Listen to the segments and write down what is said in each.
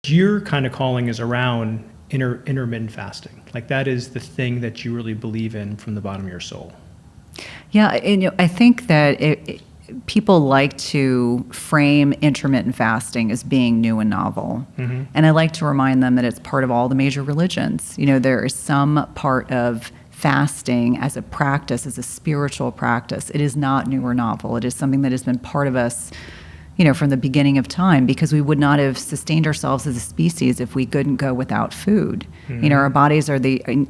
what you're kind of calling is around intermittent fasting. Like that is the thing that you really believe in from the bottom of your soul. Yeah, and, I think that people like to frame intermittent fasting as being new and novel. Mm-hmm. And I like to remind them that it's part of all the major religions. There is some part of fasting as a practice, as a spiritual practice. It is not new or novel. It is something that has been part of us, from the beginning of time, because we would not have sustained ourselves as a species if we couldn't go without food. Mm-hmm. Our bodies are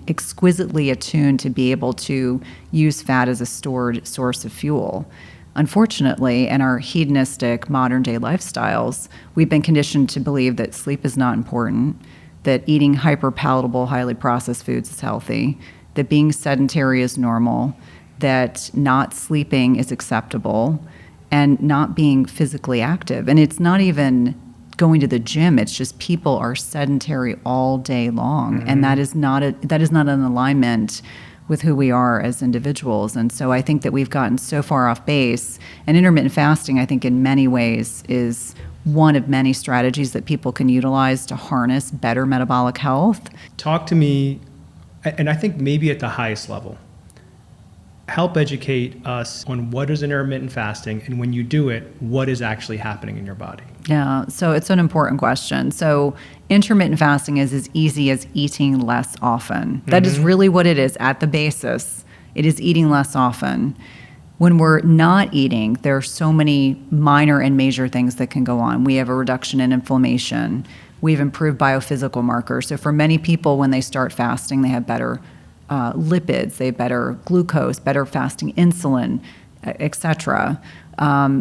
exquisitely attuned to be able to use fat as a stored source of fuel. Unfortunately, in our hedonistic modern day lifestyles, we've been conditioned to believe that sleep is not important, that eating hyper palatable, highly processed foods is healthy, that being sedentary is normal, that not sleeping is acceptable, and not being physically active. And it's not even going to the gym, it's just people are sedentary all day long. Mm-hmm. And that is not an alignment with who we are as individuals. And so I think that we've gotten so far off base. And intermittent fasting, I think in many ways, is one of many strategies that people can utilize to harness better metabolic health. Talk to me, and I think maybe at the highest level, help educate us on what is intermittent fasting, and when you do it, what is actually happening in your body? Yeah, so it's an important question. So intermittent fasting is as easy as eating less often. Mm-hmm. That is really what it is at the basis. It is eating less often. When we're not eating, there are so many minor and major things that can go on. We have a reduction in inflammation. We've improved biophysical markers. So for many people, when they start fasting, they have better lipids, they have better glucose, better fasting insulin, et cetera.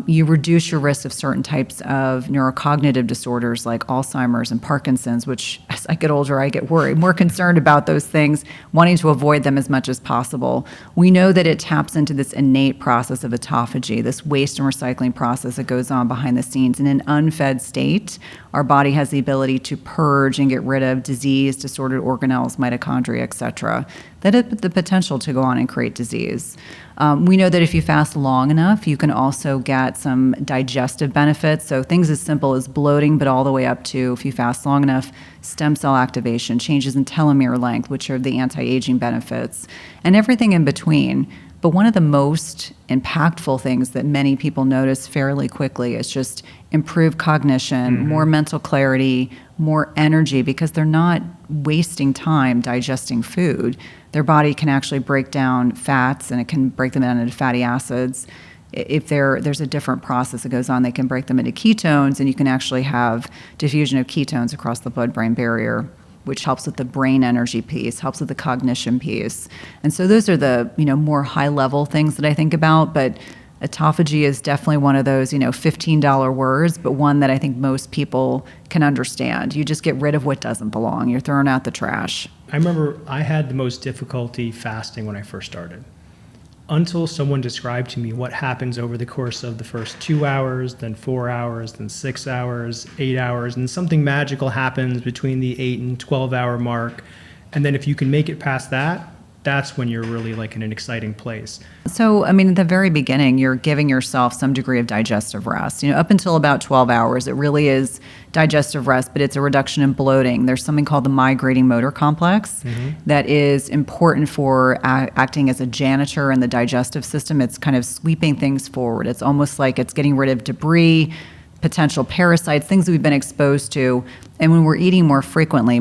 You reduce your risk of certain types of neurocognitive disorders like Alzheimer's and Parkinson's, which as I get older, I get worried, more concerned about those things, wanting to avoid them as much as possible. We know that it taps into this innate process of autophagy, this waste and recycling process that goes on behind the scenes. In an unfed state, our body has the ability to purge and get rid of disease, disordered organelles, mitochondria, et cetera. That has the potential to go on and create disease. We know that if you fast long enough, you can also get some digestive benefits. So things as simple as bloating, but all the way up to, if you fast long enough, stem cell activation, changes in telomere length, which are the anti-aging benefits, and everything in between. But one of the most impactful things that many people notice fairly quickly is just improved cognition, mm-hmm. more mental clarity, more energy, because they're not wasting time digesting food. Their body can actually break down fats, and it can break them down into fatty acids. If there's a different process that goes on, they can break them into ketones, and you can actually have diffusion of ketones across the blood-brain barrier, which helps with the brain energy piece, helps with the cognition piece. And so those are the, more high-level things that I think about, but autophagy is definitely one of those, $15 words, but one that I think most people can understand. You just get rid of what doesn't belong. You're throwing out the trash. I remember I had the most difficulty fasting when I first started, until someone described to me what happens over the course of the first 2 hours, then 4 hours, then 6 hours, 8 hours, and something magical happens between the 8 and 12-hour mark. And then if you can make it past that, that's when you're really like in an exciting place. So, at the very beginning, you're giving yourself some degree of digestive rest. Up until about 12 hours, it really is digestive rest, but it's a reduction in bloating. There's something called the migrating motor complex mm-hmm. that is important for acting as a janitor in the digestive system. It's kind of sweeping things forward. It's almost like it's getting rid of debris, potential parasites, things that we've been exposed to. And when we're eating more frequently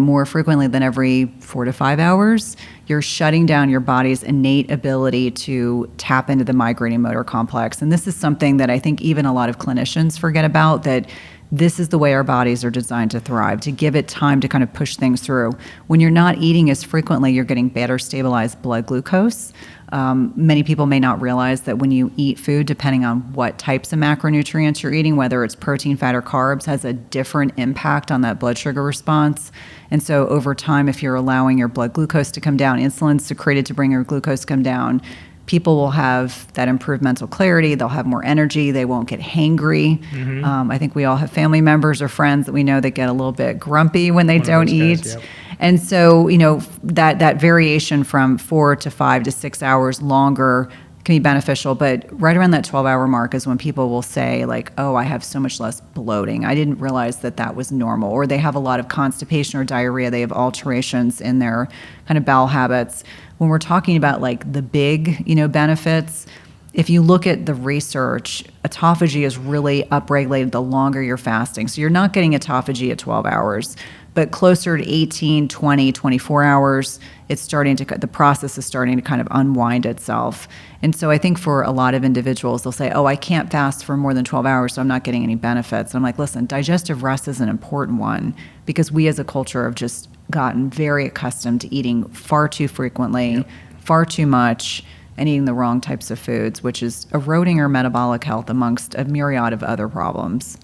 than every 4 to 5 hours, you're shutting down your body's innate ability to tap into the migrating motor complex. And this is something that I think even a lot of clinicians forget about, that this is the way our bodies are designed to thrive, to give it time to kind of push things through. When you're not eating as frequently, you're getting better stabilized blood glucose. Many people may not realize that when you eat food, depending on what types of macronutrients you're eating, whether it's protein, fat, or carbs, has a different impact on that blood sugar response. And so over time, if you're allowing your blood glucose to come down, insulin's secreted to bring your glucose to come down, people will have that improved mental clarity. They'll have more energy. They won't get hangry. Mm-hmm. I think we all have family members or friends that we know that get a little bit grumpy when they don't eat. Guys, yep. And so, that variation from 4 to 5 to 6 hours longer can be beneficial, but right around that 12-hour mark is when people will say like, oh, I have so much less bloating. I didn't realize that that was normal. Or they have a lot of constipation or diarrhea. They have alterations in their kind of bowel habits. When we're talking about like the big, benefits, if you look at the research, autophagy is really upregulated the longer you're fasting. So you're not getting autophagy at 12 hours, but closer to 18, 20, 24 hours, the process is starting to kind of unwind itself. And so I think for a lot of individuals, they'll say, oh, I can't fast for more than 12 hours, so I'm not getting any benefits. And I'm like, listen, digestive rest is an important one because we as a culture have just gotten very accustomed to eating far too frequently, far too much, and eating the wrong types of foods, which is eroding our metabolic health amongst a myriad of other problems.